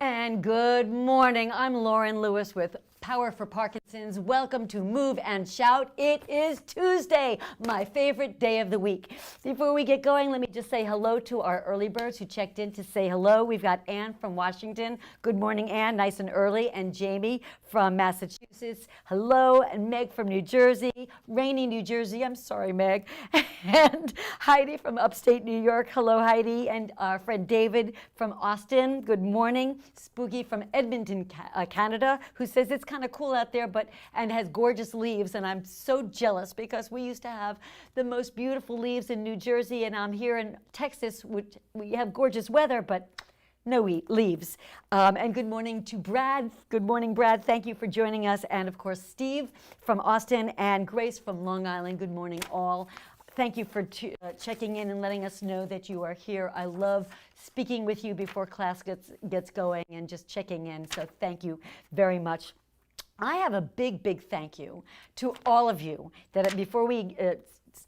And good morning. I'm Lauren Lewis with Power for Parkinsons. Welcome to Move and Shout. It is Tuesday, my favorite day of the week. Before we get going, let me just say hello to our early birds who checked in to say hello. We've got Ann from Washington. Good morning, Ann, nice and early. And Jamie from Massachusetts. Hello. And Meg from New Jersey, rainy New Jersey. I'm sorry, Meg. And Heidi from upstate New York. Hello, Heidi. And our friend David from Austin. Good morning. Spooky from Edmonton, Canada, who says it's kind of cool out there, and has gorgeous leaves, and I'm so jealous because we used to have the most beautiful leaves in New Jersey, and I'm here in Texas, which we have gorgeous weather, but no leaves. And good morning to Brad. Good morning, Brad. Thank you for joining us, and of course Steve from Austin and Grace from Long Island. Good morning, all. Thank you for checking in and letting us know that you are here. I love speaking with you before class gets going and just checking in, so thank you very much. I have a big thank you to all of you. That before we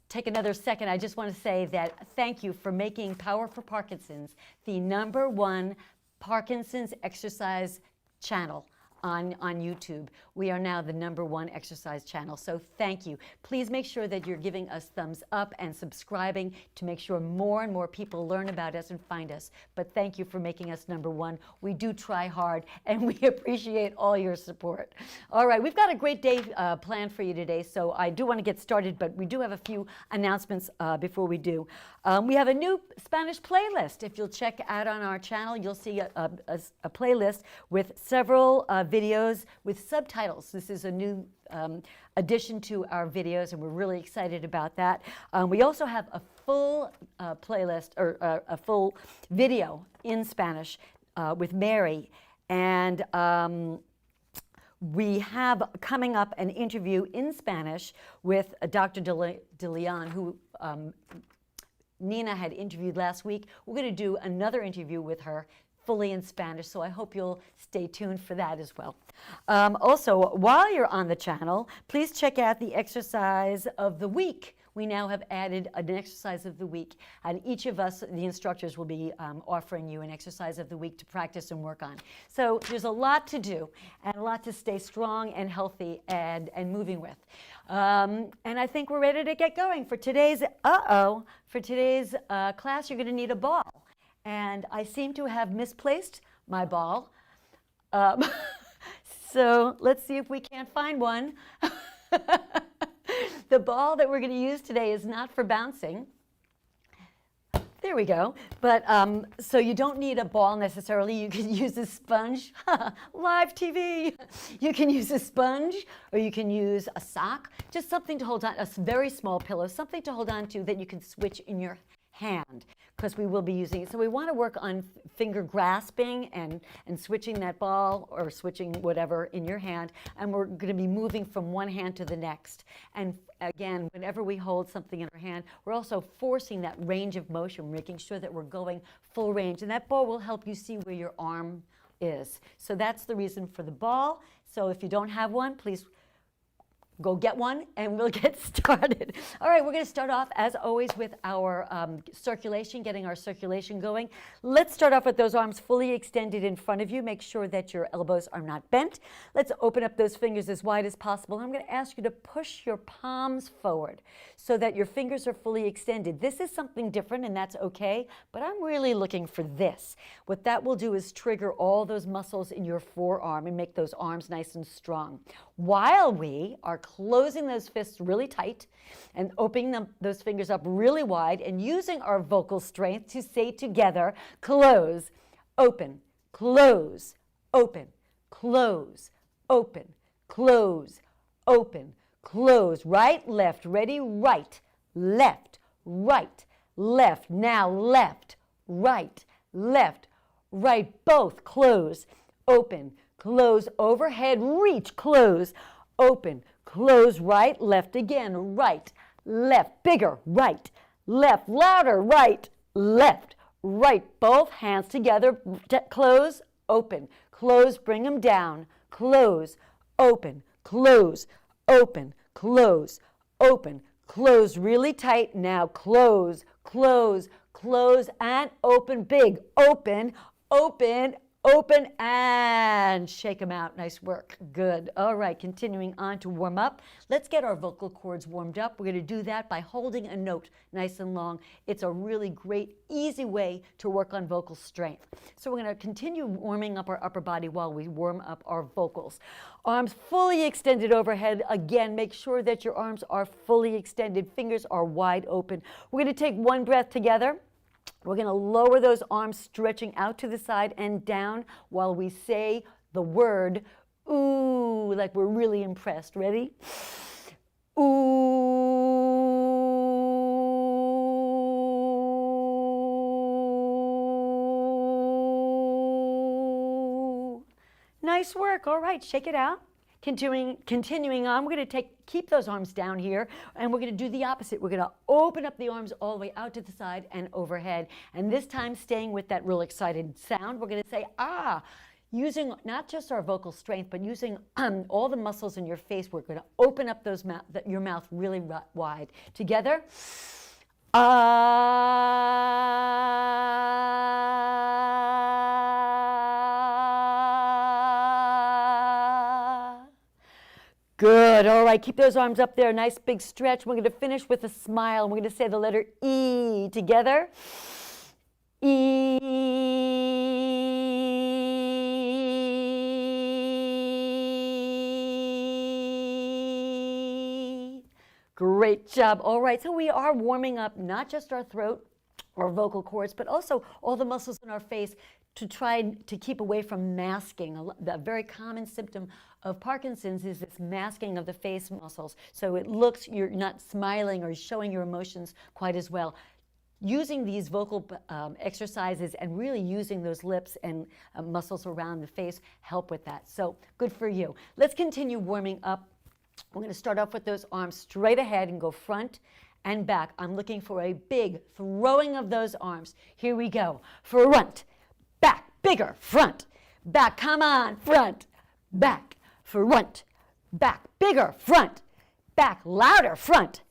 take another second, I just want to say that thank you for making Power for Parkinsons the #1 Parkinson's exercise channel on YouTube. We are now the #1 exercise channel, so thank you. Please make sure that you're giving us thumbs up and subscribing to make sure more and more people learn about us and find us. But thank you for making us #1. We do try hard, and we appreciate all your support. All right, we've got a great day planned for you today, so I do want to get started, but we do have a few announcements before we do. We have a new Spanish playlist. If you'll check out on our channel, you'll see a playlist with several videos with subtitles. This is a new addition to our videos, and we're really excited about that. We also have a full playlist, or a full video in Spanish with Mary, and we have coming up an interview in Spanish with Dr. De Leon, who Nina had interviewed last week. We're going to do another interview with her fully in Spanish, so I hope you'll stay tuned for that as well. Also, while you're on the channel, please check out the exercise of the week. We now have added an exercise of the week, and each of us, the instructors, will be offering you an exercise of the week to practice and work on. So there's a lot to do and a lot to stay strong and healthy and moving with. And I think we're ready to get going. For today's class, you're going to need a ball. And I seem to have misplaced my ball. So let's see if we can't find one. The ball that we're going to use today is not for bouncing. There we go. But so you don't need a ball necessarily. You can use a sponge. Live TV. You can use a sponge, or you can use a sock. Just something to hold on, a very small pillow, something to hold on to that you can switch in your hand, because we will be using it. So we want to work on finger grasping and switching that ball or switching whatever in your hand, and we're going to be moving from one hand to the next. And again, whenever we hold something in our hand, we're also forcing that range of motion, making sure that we're going full range, and that ball will help you see where your arm is. So that's the reason for the ball. So if you don't have one, please go get one, and we'll get started. All right, we're going to start off, as always, with our circulation, getting our circulation going. Let's start off with those arms fully extended in front of you. Make sure that your elbows are not bent. Let's open up those fingers as wide as possible. I'm going to ask you to push your palms forward so that your fingers are fully extended. This is something different, and that's okay, but I'm really looking for this. What that will do is trigger all those muscles in your forearm and make those arms nice and strong, while we are closing those fists really tight and opening those fingers up really wide and using our vocal strength to say together, close, open, close, open, close, open, close, open, close. Right, left, ready, right, left, right, left. Now left, right, both. Close, open, close, overhead, reach, close, open, close, right, left again, right, left, bigger, right, left, louder, right, left, right, both hands together, close, open, close, bring them down, close, open, close, open, close, open, close really tight, now close, close, close, and open big, open, open, open and shake them out. Nice work. Good. All right, continuing on to warm up. Let's get our vocal cords warmed up. We're going to do that by holding a note nice and long. It's a really great, easy way to work on vocal strength. So we're going to continue warming up our upper body while we warm up our vocals. Arms fully extended overhead. Again, make sure that your arms are fully extended. Fingers are wide open. We're going to take one breath together. We're going to lower those arms, stretching out to the side and down while we say the word ooh, like we're really impressed. Ready? Ooh. Nice work. All right, shake it out. Continuing on, we're going to keep those arms down here, and we're going to do the opposite. We're going to open up the arms all the way out to the side and overhead. And this time, staying with that real excited sound, we're going to say, ah, using not just our vocal strength, but using all the muscles in your face. We're going to open up your mouth really wide. Together, Good. All right, keep those arms up there. Nice big stretch. We're going to finish with a smile. We're going to say the letter E together. E. Great job. All right, so we are warming up not just our throat or vocal cords, but also all the muscles in our face to try to keep away from masking. A very common symptom of Parkinson's is this masking of the face muscles. So it looks you're not smiling or showing your emotions quite as well. Using these vocal exercises and really using those lips and muscles around the face help with that. So good for you. Let's continue warming up. We're going to start off with those arms straight ahead and go front and back. I'm looking for a big throwing of those arms. Here we go. Front, back, bigger, front, back, come on, front, back, front, back, bigger, front, back, louder, front,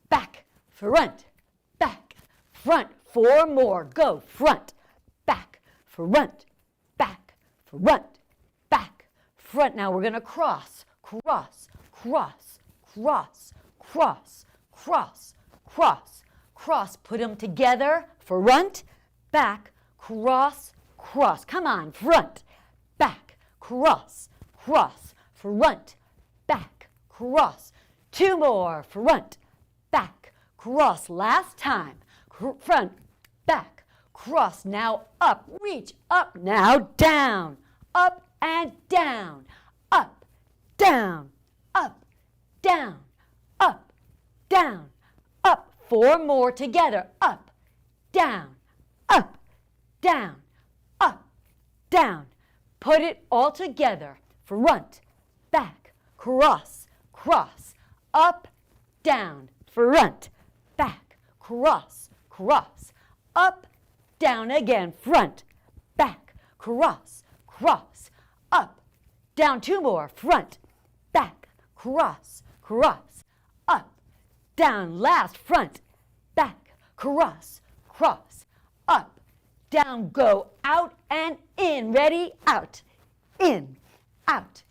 back, front, back, front. 4 more, go, front, back, front, back, front, back, front. Now we're going to cross, cross, cross, cross, cross, cross, cross, cross. Put them together, front, back, cross, cross. Come on, front, back, cross, cross, front, back, cross. 2 more, front, back, cross. Last time, front, back, cross. Now up, reach up, now down, up and down, up, down, up, down, up, down, up. 4 more together, up, down, up, down, up, down. Put it all together, front, back, cross, cross, up, down, front, back, cross, cross, up, down again, front, back, cross, cross, up, down. 2 more, front, back, cross, cross, up, down. Last, front, back, cross, cross, up, down. Go out and in. Ready? Out, in, out,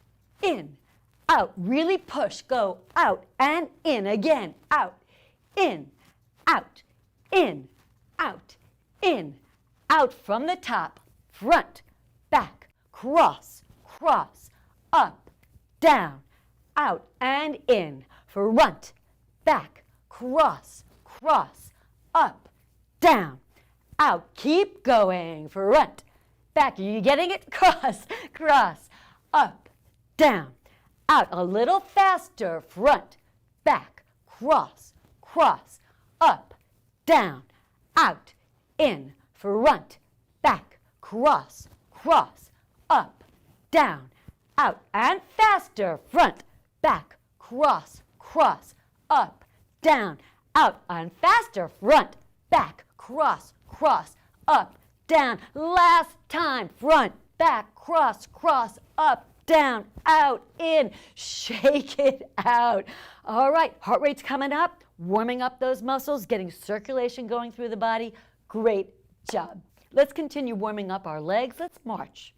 in, out. Really push. Go out and in again. Out, in, out, in, out, in, out. From the top, front, back, cross, cross, up, down, out and in. Front, back, cross, cross, up, down, out. Keep going. Front, back. Are you getting it? Cross, cross, up, down, out. A little faster. Front, back, cross, cross, up, down, out, in. Front, back, cross, cross, up, down, out. And faster. Front, back, cross, cross, up, down, out. And faster. Front, back, cross, cross, up, down. Last time. Front, back, cross, cross, up, down, out, in. Shake it out. All right, heart rate's coming up, warming up those muscles, getting circulation going through the body. Great job. Let's continue warming up our legs. Let's march.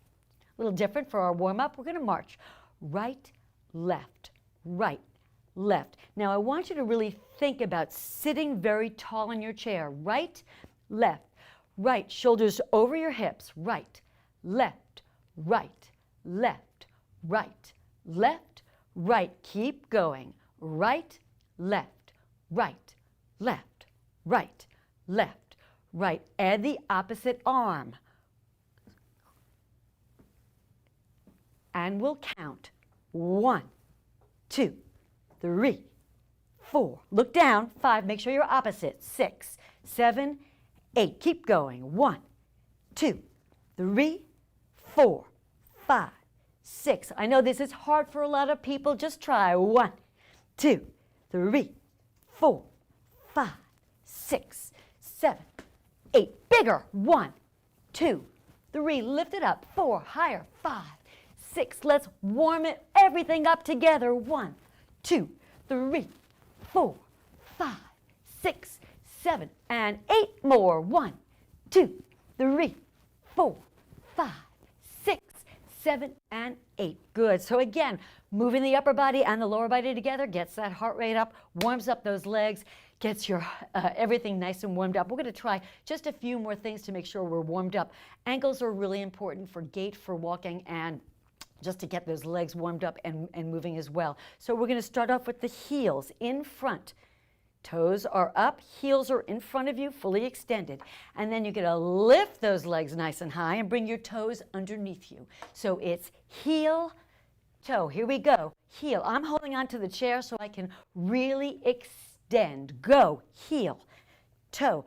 A little different for our warm-up. We're going to march right, left, right, left. Now I want you to really think about sitting very tall in your chair. Right, left, right, shoulders over your hips. Right, left, right, left, right, left, right. Keep going. Right, left, right, left, right, left, right. Add the opposite arm. And we'll count. 1, 2, 3, 4. Look down. 5. Make sure you're opposite. 6, 7, 8. Keep going. 1, 2, 3, 4, 5, 6. I know this is hard for a lot of people. Just try. 1, 2, 3, 4, 5, 6, 7, 8. Bigger. 1, 2, 3. Lift it up. 4. Higher. 5, 6. Let's warm it everything up together. 1, 2, 3, 4, 5, 6, 7, and 8 more. 1, 2, 3, 4, 5, 6, 7, and 8. Good. So again, moving the upper body and the lower body together gets that heart rate up, warms up those legs, gets your everything nice and warmed up. We're going to try just a few more things to make sure we're warmed up. Ankles are really important for gait, for walking, and just to get those legs warmed up and moving as well. So we're going to start off with the heels in front. Toes are up, heels are in front of you, fully extended. And then you're going to lift those legs nice and high and bring your toes underneath you. So it's heel, toe. Here we go. Heel. I'm holding on to the chair so I can really extend. Go. Heel, toe.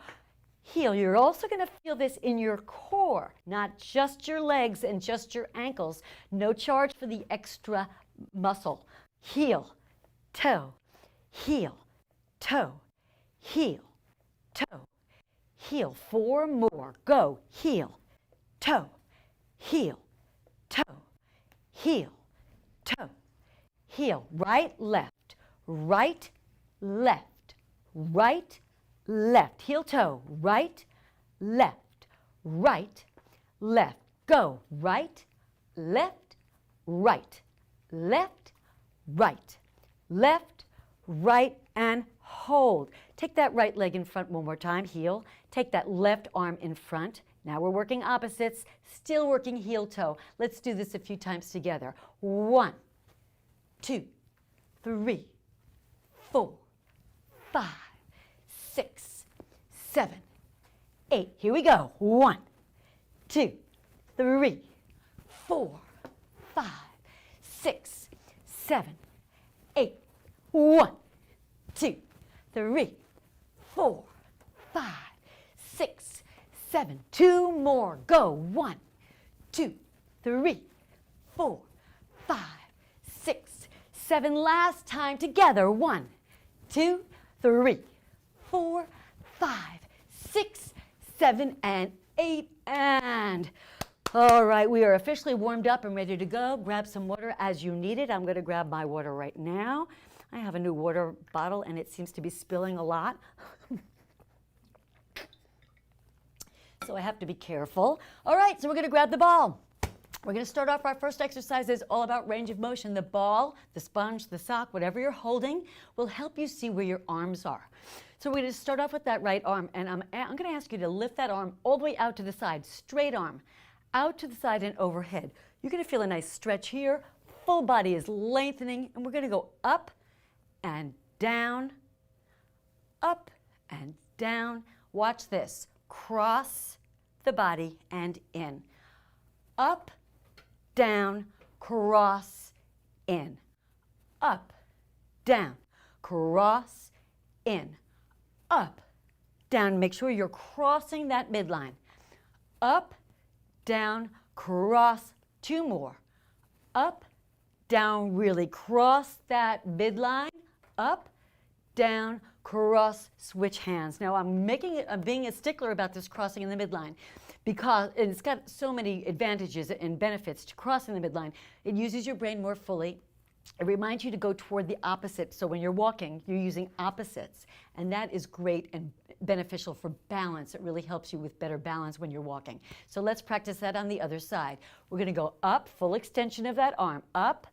Heel. You're also going to feel this in your core, not just your legs and just your ankles. No charge for the extra muscle. Heel, toe, heel, toe, heel, toe, heel. 4 more. Go. Heel, toe, heel, toe, heel, toe, heel. Right, left, right, left, right, left. Heel, toe. Right, left, right, left. Go. Right, left, right, left, right, left, right, and hold. Take that right leg in front one more time. Heel. Take that left arm in front. Now we're working opposites, still working heel, toe. Let's do this a few times together. 1, 2, 3, 4, 5, 6, 7, 8. Here we go. 1, 2, 3, 4, 5, 6, 7, 8. 1, 2, 3, 4, 5, 6, 7. 2 more. Go. 1, 2, 3, 4, 5, 6, 7. Last time together. 1, 2, 3, 4, 5, 6, 7, and 8. And all right, we are officially warmed up and ready to go. Grab some water as you need it. I'm going to grab my water right now. I have a new water bottle and it seems to be spilling a lot. So I have to be careful. All right, so we're going to grab the ball. We're going to start off our first exercise is all about range of motion. The ball, the sponge, the sock, whatever you're holding will help you see where your arms are. So we're going to start off with that right arm, and I'm going to ask you to lift that arm all the way out to the side, straight arm, out to the side and overhead. You're going to feel a nice stretch here. Full body is lengthening, and we're going to go up and down, up and down. Watch this. Cross the body and in. Up, down, cross, in. Up, down, cross, in. Up, down. Make sure you're crossing that midline. Up, down, cross. 2 more. Up, down, really cross that midline. Up, down, cross, switch hands. Now I'm being a stickler about this crossing in the midline because it's got so many advantages and benefits to crossing the midline. It uses your brain more fully. it reminds you to go toward the opposite. So when you're walking, you're using opposites. And that is great and beneficial for balance. It really helps you with better balance when you're walking. So let's practice that on the other side. We're going to go up, full extension of that arm. Up,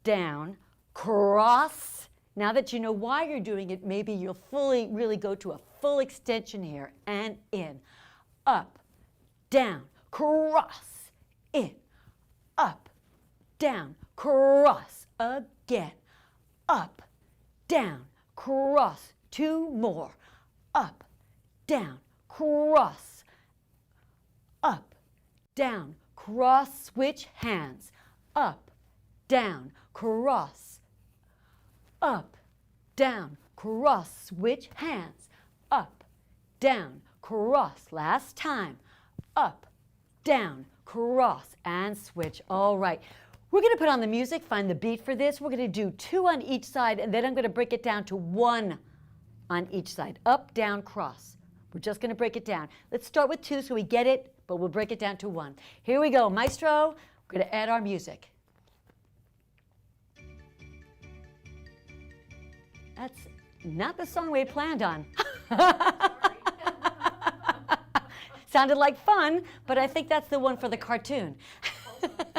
down, cross. Now that you know why you're doing it, maybe you'll really go to a full extension here and in. Up, down, cross, in, up, down, cross, again, up, down, cross, 2 more, up, down, cross, up, down, cross, switch hands, up, down, cross, up, down, cross, switch hands, up, down, cross, last time, up, down, cross, and switch. All right. We're going to put on the music, find the beat for this. We're going to do 2 on each side, and then I'm going to break it down to 1 on each side. Up, down, cross. We're just going to break it down. Let's start with 2 so we get it, but we'll break it down to 1. Here we go. Maestro, we're going to add our music. That's not the song we had planned on. Sounded like fun, but I think that's the one for the cartoon. Where did it go?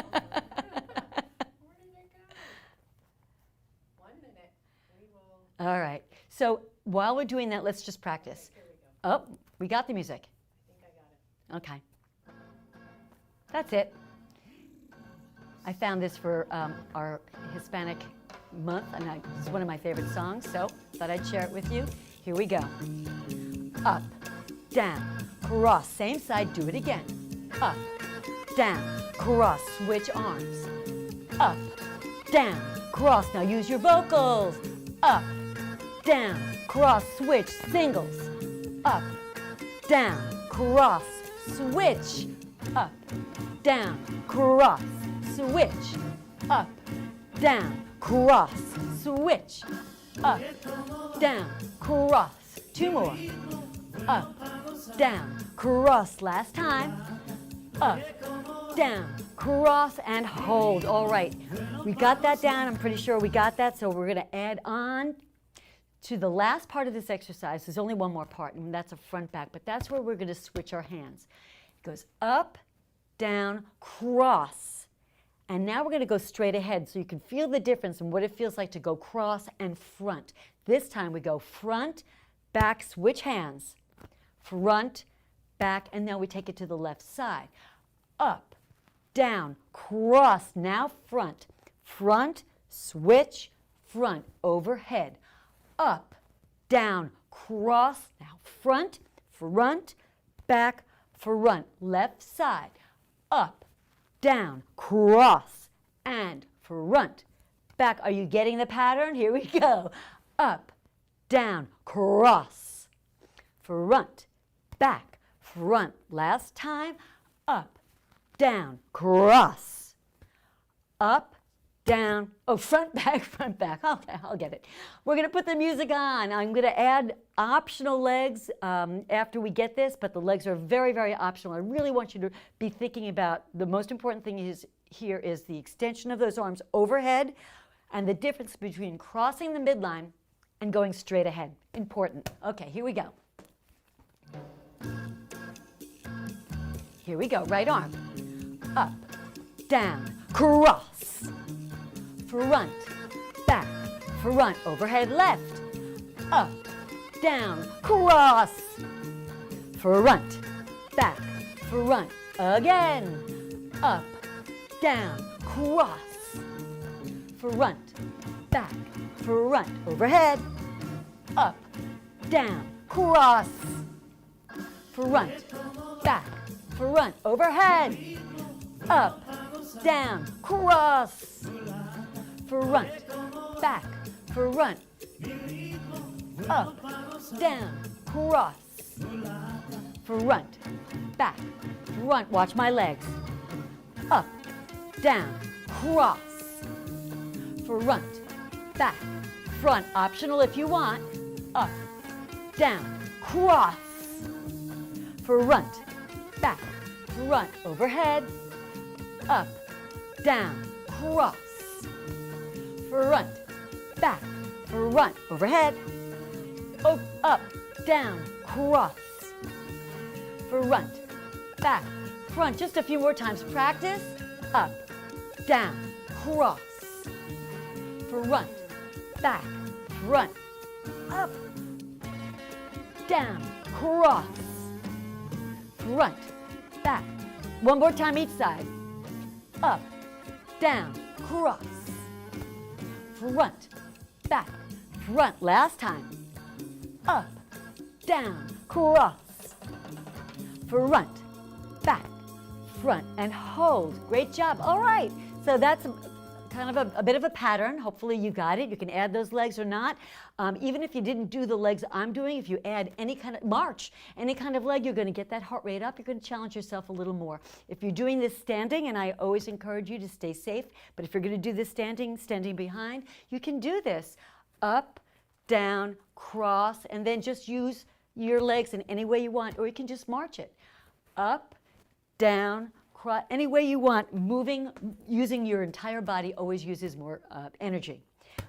1 minute. We will. All right. So while we're doing that, let's just practice. Here we go. Oh, we got the music. I think I got it. Okay. That's it. I found this for our Hispanic month, and it's one of my favorite songs, so thought I'd share it with you. Here we go. Up, down, cross, same side, do it again. Up, down, cross, switch arms. Up, down, cross, now use your vocals. Up, down, cross, switch, singles. Up, down, cross, switch. Up, down, cross, switch. Up, down, cross, switch. Up, down, cross. 2 more. Up, down, cross. Last time. Up, down, cross, and hold. All right. We got that down. I'm pretty sure we got that. So we're going to add on to the last part of this exercise. There's only one more part, and that's a front back. But that's where we're going to switch our hands. It goes up, down, cross. And now we're going to go straight ahead so you can feel the difference in what it feels like to go cross and front. This time we go front, back, switch hands. Front, back, and now we take it to the left side. Up, down, cross, now front. Front, switch, front, overhead. Up, down, cross, now front, front, back, front, left side. Up, down, cross, and front, back. Are you getting the pattern? Here we go. Up, down, cross, front, back, front. Last time. Up, down, cross. Up, down. Oh, front, back, front, back. Okay, I'll get it. We're going to put the music on. I'm going to add optional legs after we get this, but the legs are very, very optional. I really want you to be thinking about the most important thing here is the extension of those arms overhead and the difference between crossing the midline and going straight ahead. Important. Okay, here we go. Here we go. Right arm. Up, down, cross. Front, back, front, overhead, left. Up, down, cross. Front, back, front, again. Up, down, cross. Front, back, front, overhead. Up, down, cross. Front, back, front, overhead. Up, down, cross. Front, back, front. Up, down, cross. Front, back, front. Watch my legs. Up, down, cross. Front, back, front. Optional if you want. Up, down, cross. Front, back, front, overhead. Up, down, cross. front, back, front, overhead, up, down, cross, front, back, front. Just a few more times. Practice. Up, down, cross, front, back, front, up, down, cross, front, back. One more time each side. Up, down, cross, front, back, front. Last time. Up, down, cross, front, back, front, and hold. Great job. All right. So that's kind of a bit of a pattern. Hopefully you got it. You can add those legs or not. Even if you didn't do the legs I'm doing, if you add any kind of march, any kind of leg, you're going to get that heart rate up. You're going to challenge yourself a little more. If you're doing this standing, and I always encourage you to stay safe, but if you're going to do this standing behind, you can do this. Up, down, cross, and then just use your legs in any way you want, or you can just march it. Up, down, cross, any way you want. Moving, using your entire body always uses more energy.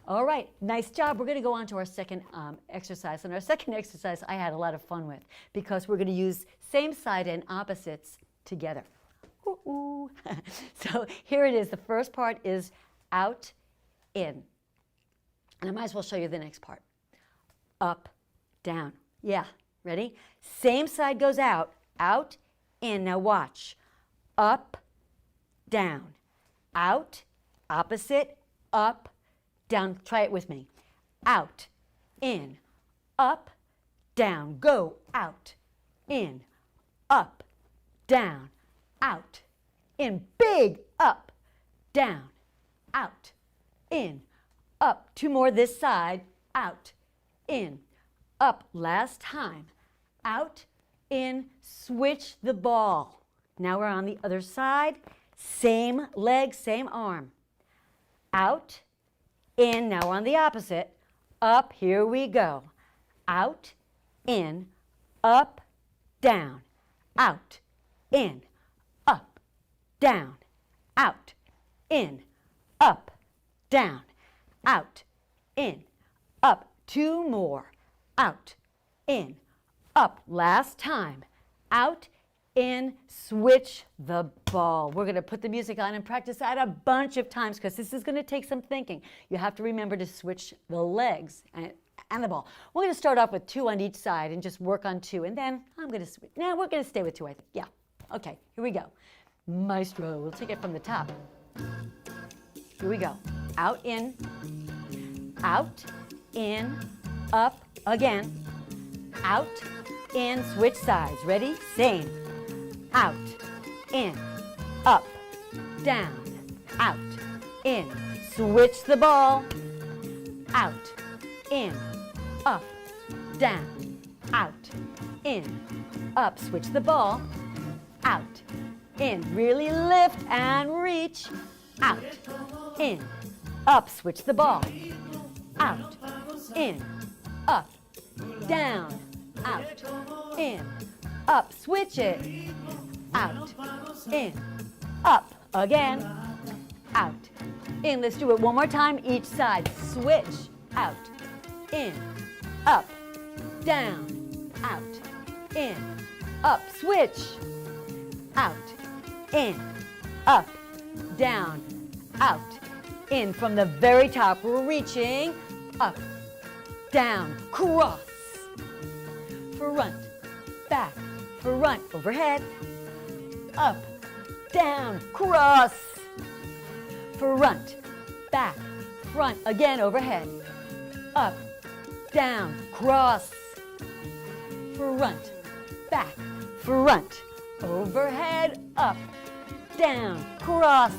All right, nice job. We're going to go on to our second exercise. And our second exercise I had a lot of fun with because we're going to use same side and opposites together. Ooh, ooh. So here it is. The first part is out, in. And I might as well show you the next part. Up, down. Yeah, ready? Same side goes out, in. Now watch. Up, down, out, opposite, up, down. Try it with me. Out, in, up, down. Go out, in, up, down, out, in. Big up, down, out, in, up. Two more this side. Out, in, up. Last time. Out, in, switch the ball. Now we're on the other side. Same leg, same arm. Out, in. Now on the opposite. Up, here we go. Out, in, up, down. Out, in, up, down. Out, in, up, down. Out, in, up. Two more. Out, in, up. Last time. Out, in, switch the ball. We're going to put the music on and practice that a bunch of times because this is going to take some thinking. You have to remember to switch the legs and the ball. We're going to start off with two on each side and just work on two. And then I'm going to switch. Now we're going to stay with two, I think. Yeah. Okay, here we go. Maestro. We'll take it from the top. Here we go. Out, in, up, again. Out, in, switch sides. Ready? Same. Out, in, up, down, out, in. Switch the ball. Out, in, up, down, out, in, up. Switch the ball. Out, in. Really lift and reach. Out, in, up. Switch the ball. Out, in, up, down, out, in, up. Switch it. Out, in, up, again, out, in. Let's do it one more time, each side. Switch, out, in, up, down, out, in, up. Switch, out, in, up, down, out, in. From the very top, we're reaching, up, down, cross, front, back, front, overhead, up, down, cross, front, back, front, again, overhead, up, down, cross, front, back, front, overhead, up, down, cross,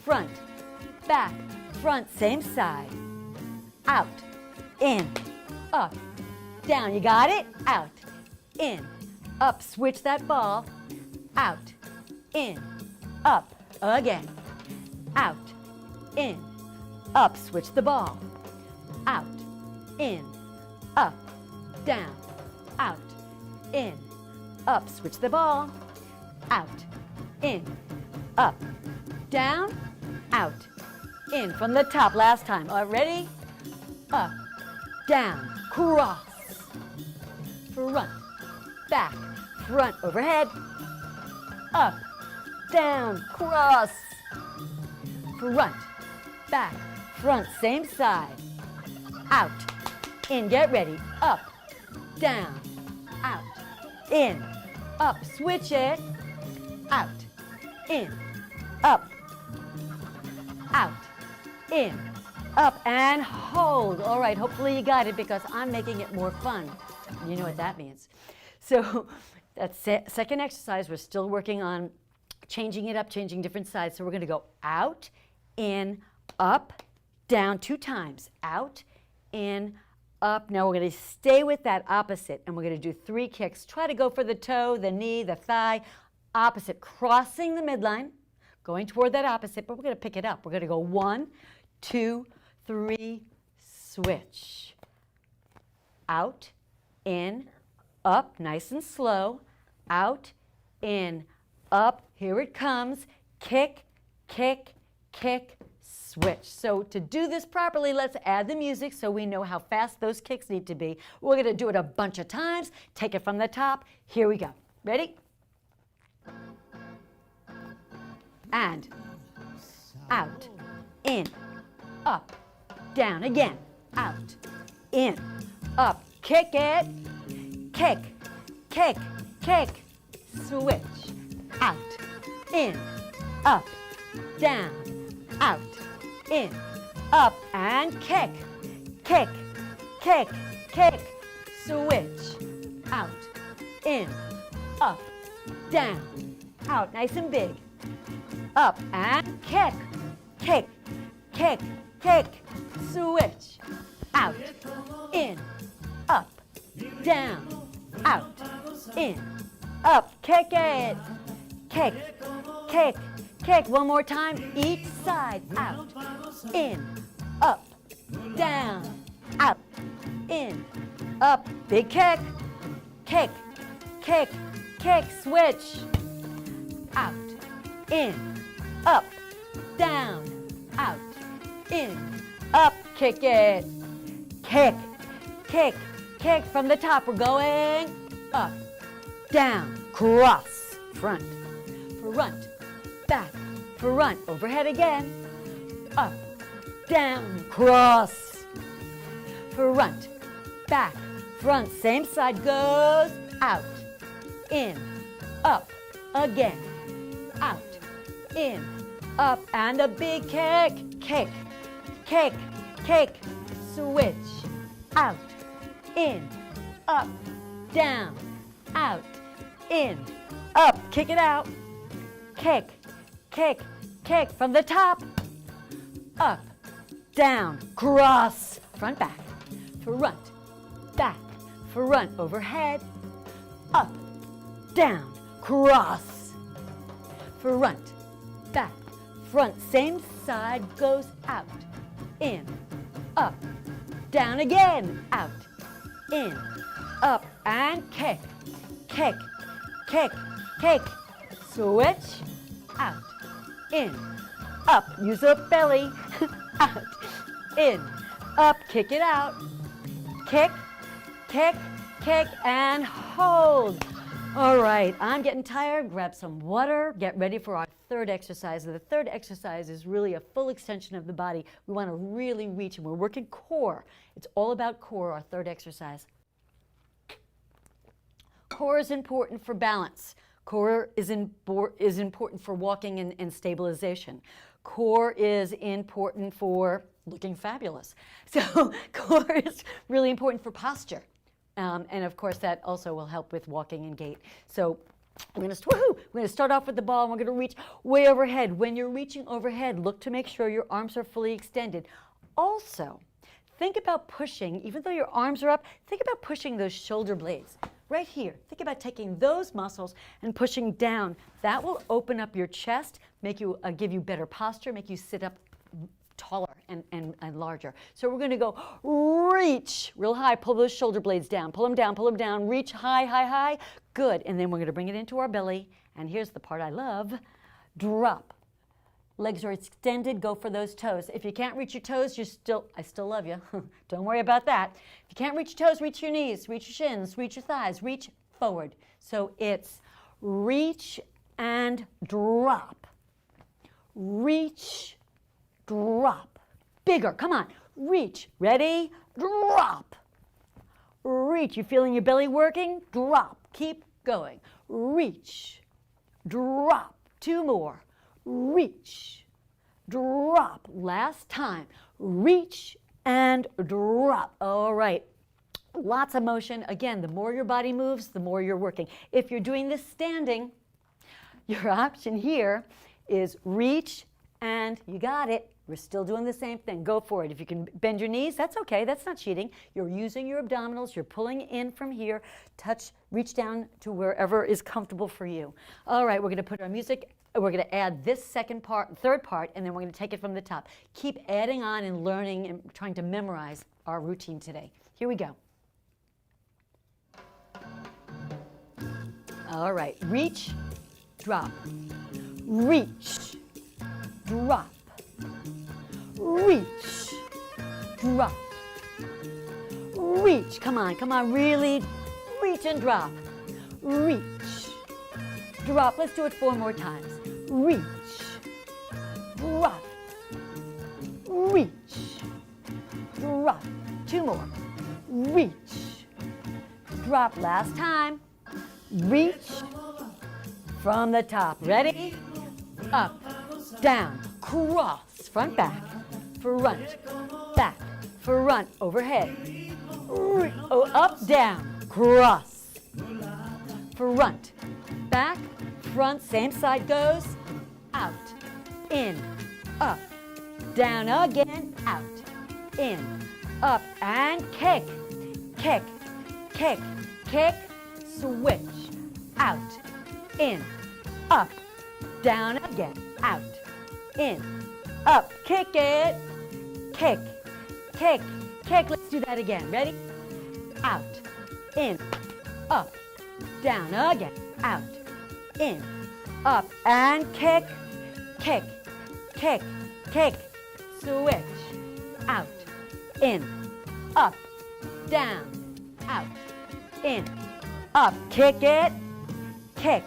front, back, front, same side, out, in, up, down. You got it? Out, in, up. Switch that ball. Out, in, up, again. Out, in, up. Switch the ball. Out, in, up, down. Out, in, up. Switch the ball. Out, in, up, down, out, in from the top. Last time. All right, ready? Up, down, cross. Front, back, front, overhead. Up, down, cross. Front, back, front, same side. Out, in, get ready. Up, down, out, in, up, switch it. Out, in, up, out, in, up, and hold. All right, hopefully you got it because I'm making it more fun. You know what that means. So that's second exercise. We're still working on changing it up, changing different sides. So we're going to go out, in, up, down 2 times. Out, in, up. Now we're going to stay with that opposite, and we're going to do 3 kicks. Try to go for the toe, the knee, the thigh. Opposite, crossing the midline, going toward that opposite, but we're going to pick it up. We're going to go 1, 2, 3, switch. Out, in, up, nice and slow. Out, in, up. Here it comes. Kick, kick, kick, switch. So to do this properly, let's add the music so we know how fast those kicks need to be. We're going to do it a bunch of times. Take it from the top. Here we go. Ready? And out, in, up, down, again, out, in, up, kick it, kick, kick, kick, switch, out, in, up, down, out, in, up, and kick, kick, kick, kick, switch, out, in, up, down, out, nice and big. Up and kick, kick, kick, kick, switch, out, in, up, down, out, in, up, kick it, kick, kick, kick, one more time, each side, out, in, up, down, out, in, up, big kick, kick, kick, kick, switch, out, in, up, down, out, in, up, kick it, kick, kick, kick, from the top, we're going up, down, cross, front, back, front, overhead again, up, down, cross, front, back, front, same side, goes out, in, up, again, out, in, up, and a big kick, kick, kick, kick, switch, out, in, up, down, out, in, up, kick it out, kick, kick, kick, from the top, up, down, cross, front, back, front, overhead, up, down, cross, front, back, front, same side, goes out, in, up, down again, out, in, up, and kick, kick, kick, kick, switch, out, in, up, use the belly, out, in, up, kick it out, kick, kick, kick, and hold. All right, I'm getting tired. Grab some water. Get ready for our third exercise. The third exercise is really a full extension of the body. We want to really reach, and we're working core. It's all about core, our third exercise. Core is important for balance. Core is important for walking and stabilization. Core is important for looking fabulous. So core is really important for posture. And of course, that also will help with walking and gait. So we're going to start off with the ball, and we're going to reach way overhead. When you're reaching overhead, look to make sure your arms are fully extended. Also, think about pushing, even though your arms are up, think about pushing those shoulder blades right here. Think about taking those muscles and pushing down. That will open up your chest, make you give you better posture, make you sit up taller and larger. So we're going to go reach real high, pull those shoulder blades down, pull them down, reach high, high, high. Good. And then we're going to bring it into our belly. And here's the part I love. Drop, Legs are extended, go for those toes. If you can't reach your toes, I still love you. Don't worry about that. If you can't reach your toes, reach your knees, reach your shins, reach your thighs, reach forward. So it's reach and drop. Reach, drop. Bigger, come on. Reach, ready, drop. Reach, you feeling your belly working? Drop, keep going. Reach, drop, 2 more. Reach, drop, last time. Reach and drop. All right, lots of motion. Again, the more your body moves, the more you're working. If you're doing this standing, your option here is reach and you got it. We're still doing the same thing. Go for it. If you can bend your knees, that's okay. That's not cheating. You're using your abdominals. You're pulling in from here. Touch, reach down to wherever is comfortable for you. All right, we're going to put our music. We're going to add this third part, and then we're going to take it from the top. Keep adding on and learning and trying to memorize our routine today. Here we go. All right, reach, drop, reach, drop, reach, drop, reach. Come on, really reach and drop. Reach, drop. Let's do it 4 more times. Reach, drop, reach, drop. 2 more. Reach, drop. Last time. Reach from the top. Ready? Up, down, cross, front, back, front, back, front, overhead. Oh, up, down, cross, front, back, front, same side goes, out, in, up, down again, out, in, up, and kick, kick, kick, kick, switch, out, in, up, down again, out, in, up, kick it, kick, kick, kick. Let's do that again. Ready? Out, in, up, down again, out, in, up, and kick, kick, kick, kick, switch, out, in, up, down, out, in, up, kick it, kick,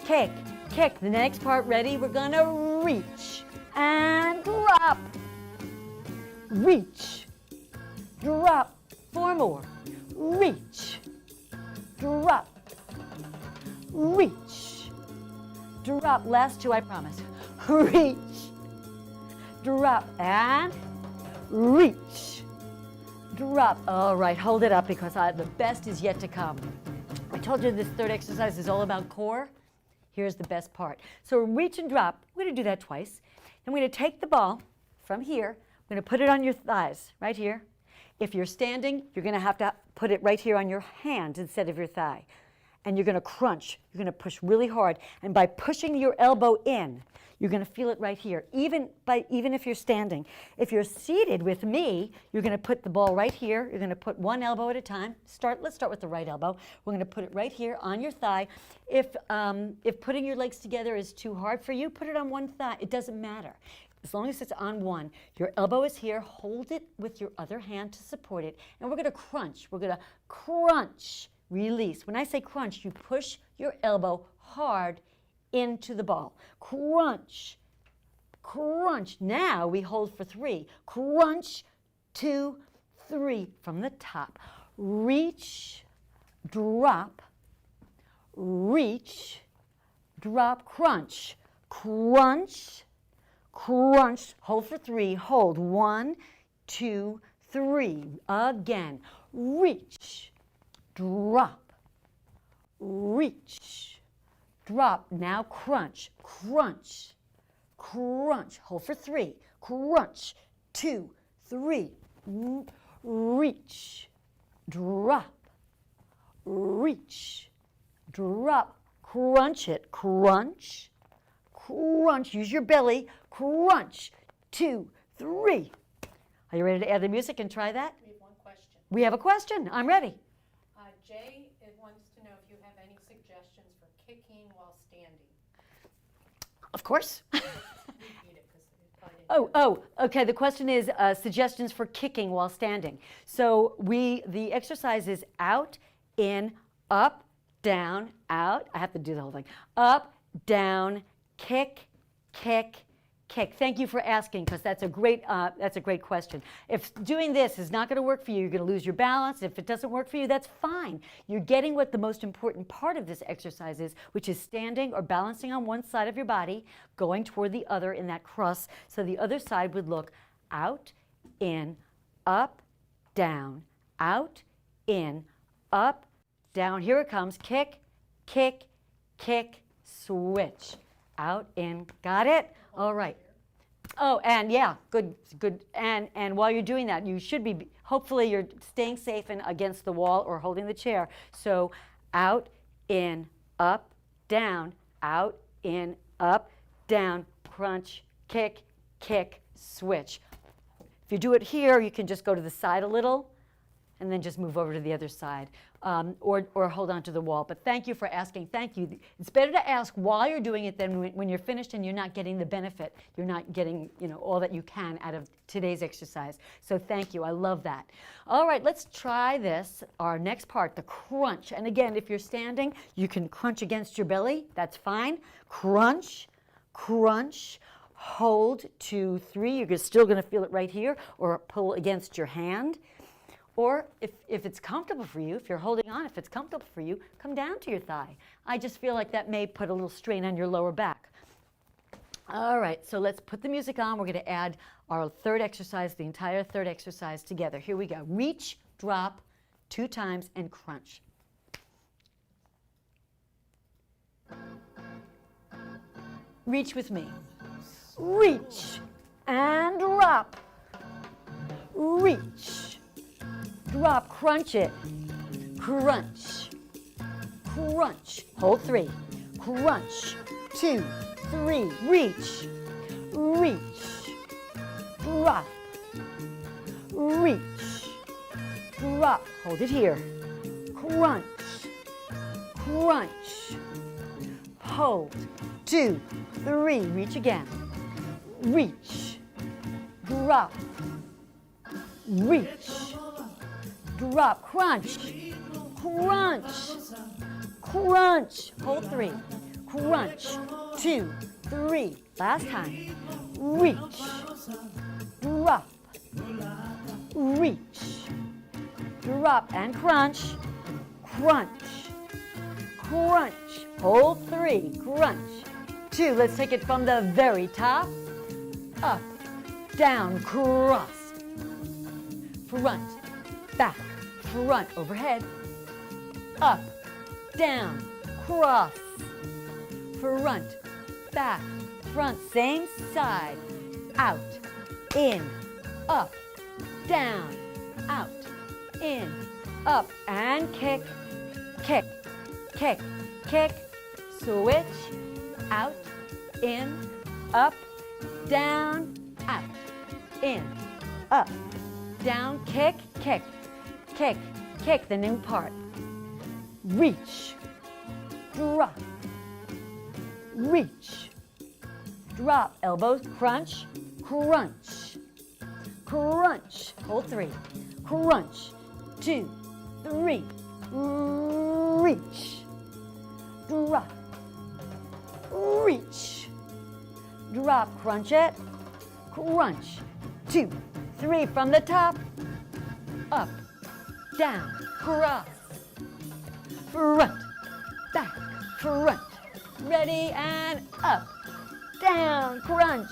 kick, kick. The next part, ready? We're gonna reach and drop. Reach, drop. 4 more. Reach, drop, reach, drop. Last 2, I promise. Reach, drop, and reach, drop. All right, hold it up because the best is yet to come. I told you this third exercise is all about core. Here's the best part. So reach and drop. We're going to do that twice. Then we're going to take the ball from here. We're going to put it on your thighs, right here. If you're standing, you're going to have to put it right here on your hand instead of your thigh. And you're going to crunch. You're going to push really hard. And by pushing your elbow in, you're going to feel it right here, even if you're standing. If you're seated with me, you're going to put the ball right here. You're going to put 1 elbow at a time. Let's start with the right elbow. We're going to put it right here on your thigh. If putting your legs together is too hard for you, put it on one thigh. It doesn't matter. As long as it's on one. Your elbow is here. Hold it with your other hand to support it. And we're going to crunch. We're going to crunch, release. When I say crunch, you push your elbow hard into the ball. Crunch, crunch. Now we hold for 3. Crunch, 2, 3 from the top. Reach, drop, reach, drop, crunch, crunch, crunch. Hold for 3. Hold 1, 2, 3. Again. Reach, drop, reach, drop. Now crunch, crunch, crunch. Hold for 3. Crunch, 2, 3. Reach, drop, reach, drop. Crunch it. Crunch, crunch. Use your belly. Crunch, 2, 3. Are you ready to add the music and try that? We have one question. We have a question. I'm ready. Jay wants to know if you have any suggestions for kicking while standing. Of course. Repeat it. Okay. The question is suggestions for kicking while standing. So the exercise is out, in, up, down, out. I have to do the whole thing. Up, down, kick, kick, kick. Thank you for asking, because that's a great question. If doing this is not going to work for you, you're going to lose your balance. If it doesn't work for you, that's fine. You're getting what the most important part of this exercise is, which is standing or balancing on one side of your body, going toward the other in that cross. So the other side would look out, in, up, down, out, in, up, down. Here it comes. Kick, kick, kick, switch. Out, in. Got it? All right. Oh, and yeah, good. And while you're doing that, you should be, hopefully you're staying safe and against the wall or holding the chair. So out, in, up, down, out, in, up, down, crunch, kick, kick, switch. If you do it here, you can just go to the side a little and then just move over to the other side, or hold on to the wall. But thank you for asking. Thank you. It's better to ask while you're doing it than when you're finished and you're not getting the benefit. You're not getting, all that you can out of today's exercise. So thank you. I love that. All right, let's try this. Our next part, the crunch. And again, if you're standing, you can crunch against your belly. That's fine. Crunch, crunch. Hold 2, 3. You're still going to feel it right here, or pull against your hand. Or if it's comfortable for you, if you're holding on, if it's comfortable for you, come down to your thigh. I just feel like that may put a little strain on your lower back. All right, so let's put the music on. We're going to add our third exercise, the entire third exercise together. Here we go. Reach, drop 2 times, and crunch. Reach with me. Reach and drop. Reach. Drop, crunch it. Crunch. Crunch. Hold 3. Crunch. 2, 3. Reach. Reach. Drop. Reach. Drop. Hold it here. Crunch. Crunch. Hold. 2, 3. Reach again. Reach. Drop. Reach. Drop. Crunch. Crunch. Crunch. Hold 3. Crunch. 2, 3. Last time. Reach. Drop. Reach. Drop and crunch. Crunch. Crunch. Hold 3. Crunch. 2. Let's take it from the very top. Up. Down. Cross. Front. Back. Front. Overhead. Up. Down. Cross. Front. Back. Front. Same side. Out. In. Up. Down. Out. In. Up. And kick. Kick. Kick. Kick. Switch. Out. In. Up. Down. Out. In. Up. Down. Kick. Kick. Kick. Kick. The new part. Reach. Drop. Reach. Drop. Elbows. Crunch. Crunch. Crunch. Hold 3. Crunch. 2, 3. Reach. Drop. Reach. Drop. Crunch it. Crunch. 2, 3. From the top. Up. Down. Cross. Front. Back. Front. Ready and up. Down. Crunch.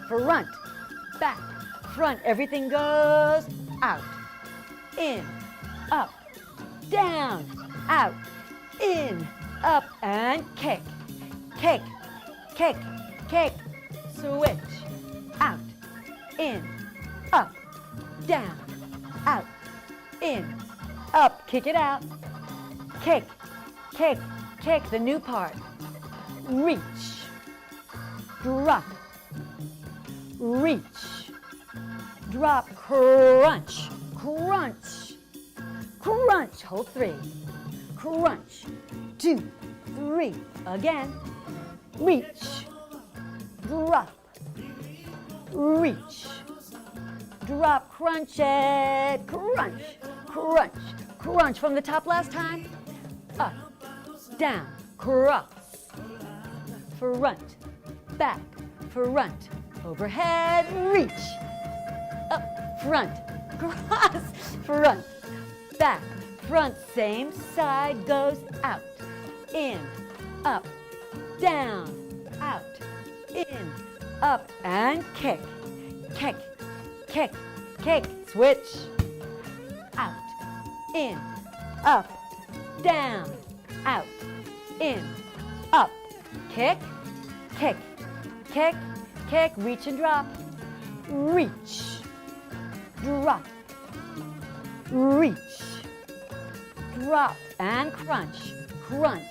Front. Back. Front. Everything goes out. In. Up. Down. Out. In. Up. And kick. Kick. Kick. Kick. Switch. Out. In. Up. Down. Out. In. Up. Kick it out. Kick. Kick. Kick. The new part. Reach. Drop. Reach. Drop. Crunch. Crunch. Crunch. Hold 3. Crunch. 2, 3. Again. Reach. Drop. reach, drop, crunch it, crunch, crunch, crunch. From the top last time, up, down, cross, front, back, front, overhead, reach, up, front, cross, front, back, front, same side goes out, in, up, down, out, in, up, and kick, kick, kick, kick, switch, out, in, up, down, out, in, up, kick, kick, kick, kick, reach and drop, reach, drop, reach, drop, and crunch, crunch,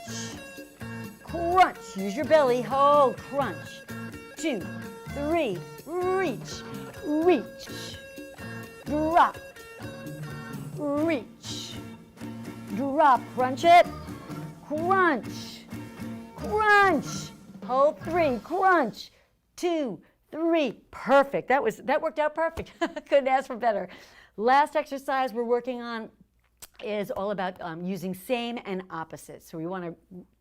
crunch, use your belly, hold, crunch, 2, 3, reach, reach, drop, reach, drop, crunch it, crunch, crunch, hold 3, crunch, 2, 3, perfect. That worked out perfect. Couldn't ask for better. Last exercise we're working on is all about using same and opposite. So we want to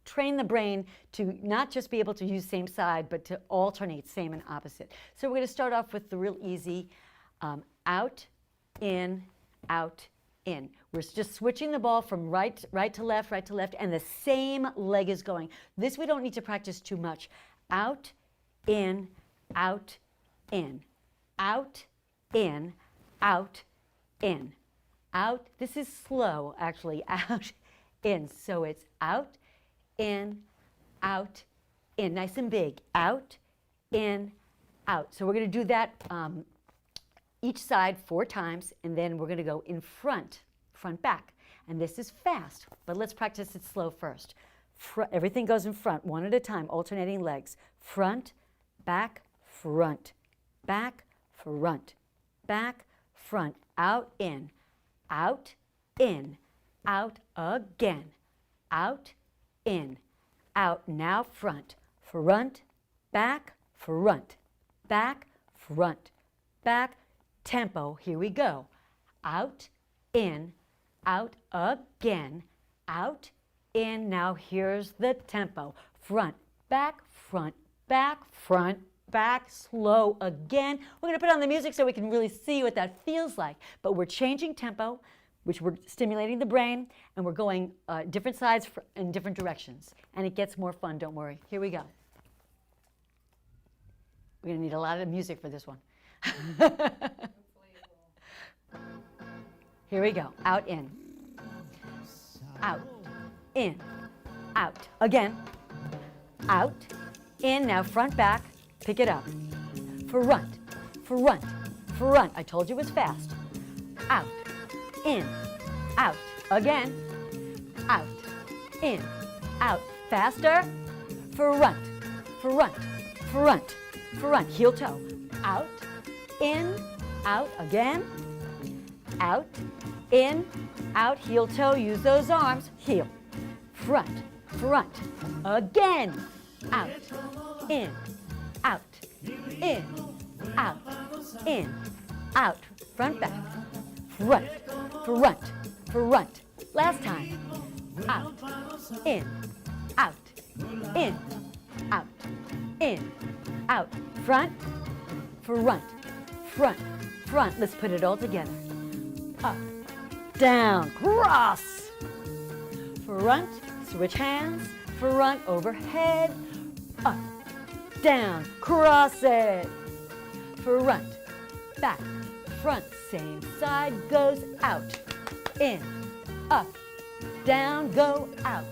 train the brain to not just be able to use same side, but to alternate same and opposite. So we're going to start off with the real easy out, in, out, in. We're just switching the ball from right to left, and the same leg is going. This we don't need to practice too much. Out, in, out, in, out, in, out, in, out. This is slow, actually. Out, in. So it's out, in, out, in. Nice and big. Out, in, out. So we're going to do that each side 4 times, and then we're going to go in front, back. And this is fast, but let's practice it slow first. Everything goes in front, one at a time, alternating legs. Front, back, front, back, front, back, front, out, in, out, again, out, in, out. Now front, back, front, back, front, back. Tempo, here we go. Out, in, out, again, out, in. Now here's the tempo. Front, back, front, back, front, back. Slow again. We're going to put on the music so we can really see what that feels like. But we're changing tempo, which we're stimulating the brain, and we're going different sides in different directions. And it gets more fun, don't worry. Here we go. We're going to need a lot of music for this one. Here we go. Out, in. Out, in, out. Again. Out, in. Now front, back. Pick it up. Front, front, front. I told you it was fast. Out, in, out. Again. Out, in, out. Faster. Front, front, front, front. Heel toe. Out, in, out. Again. Out, in, out. Heel toe. Use those arms. Heel. Front, front. Again. Out, in, out, in, out, in, out. Front, back. Front, front, front. Last time. Out, in, out, in, out, in, out. Front, front, front, front. Let's put it all together. Up, down, cross. Front, switch hands. Front, overhead. Up, down, cross it. Front, back, front. Same side goes out. In, up, down, go out.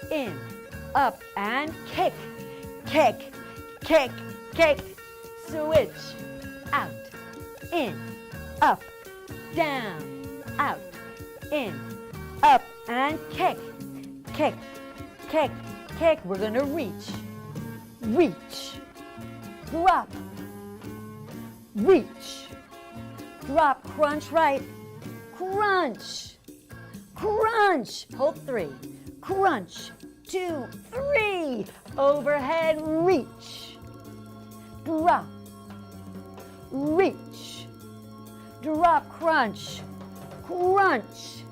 In, up, and kick, kick, kick, kick. Switch. Out, in, up, down, out, in, up, and kick, kick, kick, kick. We're going to reach, reach, drop, reach, drop, crunch right, crunch, crunch. Hold 3, crunch, 2, 3, overhead, reach, drop, reach, drop, crunch, crunch,